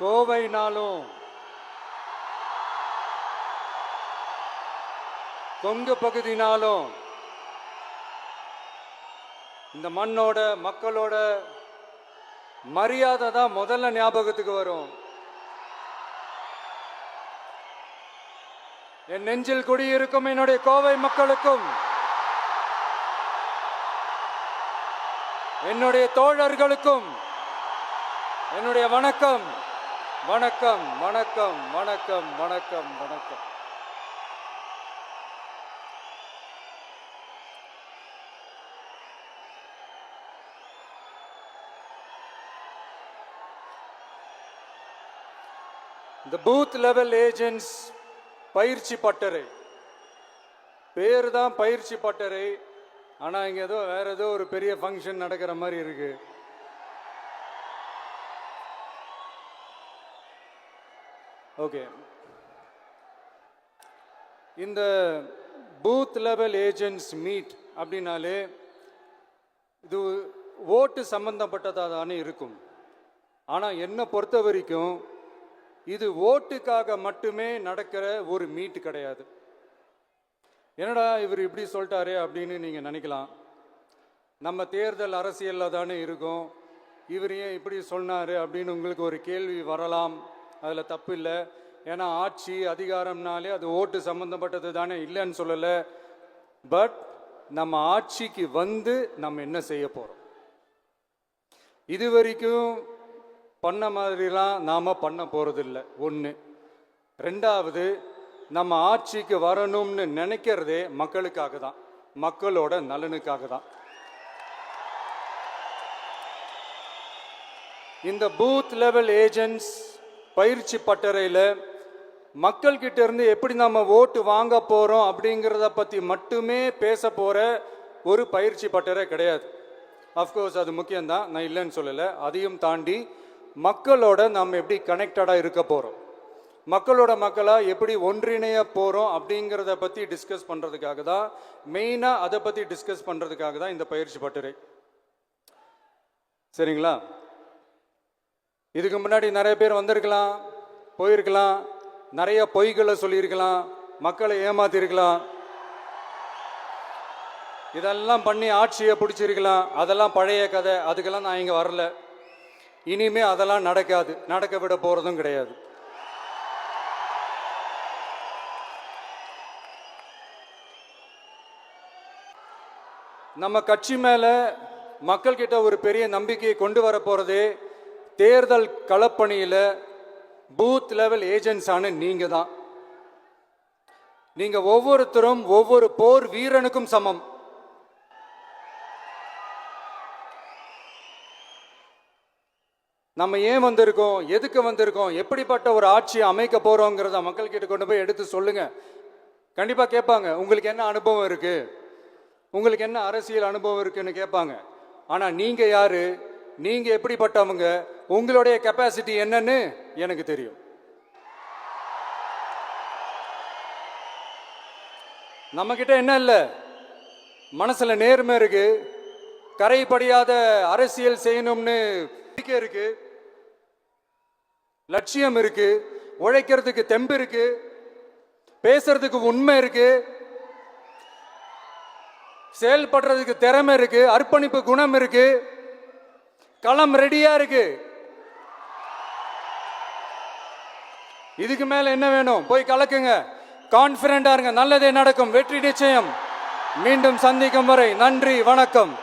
கோவைனாலும் கொங்கு பகுதினாலும் இந்த மண்ணோட மக்களோட மரியாதை தான் முதல்ல ஞாபகத்துக்கு வரும். என் நெஞ்சில் குடியிருக்கும் என்னுடைய கோவை மக்களுக்கும் என்னுடைய தோழர்களுக்கும் என்னுடைய வணக்கம் வணக்கம் வணக்கம் வணக்கம் வணக்கம் வணக்கம். இந்த பூத் லெவல் ஏஜென்ட்ஸ் பயிற்சி பட்டறை பேர் தான் பயிற்சி பட்டறை. ஆனால் இங்கே ஏதோ வேற ஏதோ ஒரு பெரிய ஃபங்க்ஷன் நடக்கிற மாதிரி இருக்கு. ஓகே, இந்த பூத் லெவல் ஏஜென்ட்ஸ் மீட் அப்படின்னாலே இது ஓட்டு சம்பந்தப்பட்டதாக தானே இருக்கும். ஆனால் என்னை பொறுத்த வரைக்கும் இது ஓட்டுக்காக மட்டுமே நடக்கிற ஒரு மீட் கிடையாது. என்னடா இவர் இப்படி சொல்லிட்டாரே அப்படின்னு நீங்கள் நினைக்கலாம். நம்ம தேர்தல் அரசியலில் தானே இருக்கோம், இவர் ஏன் இப்படி சொன்னார் அப்படின்னு உங்களுக்கு ஒரு கேள்வி வரலாம். அதில் தப்பு இல்லை. ஏன்னா ஆட்சி அதிகாரம்னாலே அது ஓட்டு சம்மந்தப்பட்டது தானே, இல்லைன்னு சொல்லலை. பட் நம்ம ஆட்சிக்கு வந்து நம்ம என்ன செய்ய போகிறோம், இது வரைக்கும் பண்ண மாதிரிலாம் நாம் பண்ண போகிறதில்லை. ஒன்று. ரெண்டாவது, நம்ம ஆட்சிக்கு வரணும்னு நினைக்கிறதே மக்களுக்காக தான், மக்களோட நலனுக்காக தான். இந்த பூத் லெவல் ஏஜென்ட்ஸ் பயிற்சி பட்டறையில் மக்கள்கிட்ட இருந்து எப்படி நம்ம ஓட்டு வாங்க போகிறோம் அப்படிங்கிறத பற்றி மட்டுமே பேச போகிற ஒரு பயிற்சி பட்டறை கிடையாது. அஃப்கோர்ஸ் அது முக்கியம்தான், நான் இல்லைன்னு சொல்லலை. அதையும் தாண்டி மக்களோட நம்ம எப்படி கனெக்டடாக இருக்க போகிறோம், மக்களோட மக்களாக எப்படி ஒன்றிணைய போகிறோம் அப்படிங்கிறத பற்றி டிஸ்கஸ் பண்ணுறதுக்காக தான், மெயினாக அதை பற்றி டிஸ்கஸ் பண்ணுறதுக்காக தான் இந்த பயிற்சி பட்டறை. சரிங்களா? இதுக்கு முன்னாடி நிறைய பேர் வந்திருக்கலாம், போயிருக்கலாம், நிறைய பொய்களை சொல்லியிருக்கலாம், மக்களை ஏமாத்திருக்கலாம், இதெல்லாம் பண்ணி ஆட்சியை பிடிச்சிருக்கலாம். அதெல்லாம் பழைய கதை, அதுக்கெல்லாம் நான் இங்கே வரல. இனிமே அதெல்லாம் நடக்காது, நடக்க விட போகிறதும் கிடையாது. நம்ம கட்சி மேலே மக்கள்கிட்ட ஒரு பெரிய நம்பிக்கையை கொண்டு வர போகிறதே தேர்தல் களப்பணியில் பூத் லெவல் ஏஜென்ட்ஸான நீங்கள் தான். நீங்கள் ஒவ்வொருத்தரும் ஒவ்வொரு போர் வீரனுக்கும் சமம். நம்ம ஏன் வந்திருக்கோம், எதுக்கு வந்திருக்கோம், எப்படிப்பட்ட ஒரு ஆட்சியை அமைக்க போகிறோங்கிறத மக்கள்கிட்ட கொண்டு போய் எடுத்து சொல்லுங்கள். கண்டிப்பாக கேட்பாங்க, உங்களுக்கு என்ன அனுபவம் இருக்குது, உங்களுக்கு என்ன அரசியல் அனுபவம் இருக்குன்னு கேட்பாங்க. ஆனால் நீங்கள் யார், நீங்கள் எப்படிப்பட்டவங்க, உங்களுடைய கெப்பாசிட்டி என்னன்னு எனக்கு தெரியும். நம்மக்கிட்ட என்ன இல்லை, மனசில் நேர்மை இருக்கு, கரைபடியாத அரசியல் செய்யணும்னு இருக்கு, லட்சியம் இருக்கு, உழைக்கிறதுக்கு தெம்பு இருக்கு, பேசுறதுக்கு உண்மை இருக்கு, செயல்படுறதுக்கு திறமை இருக்கு, அர்ப்பணிப்பு குணம் இருக்கு, களம் ரெடியா இருக்கு. இதுக்கு மேல என்ன வேணும்? போய் கலக்குங்க, கான்பிடண்டா இருங்க, நல்லதே நடக்கும், வெற்றி நிச்சயம். மீண்டும் சந்திக்கும் வரை நன்றி, வணக்கம்.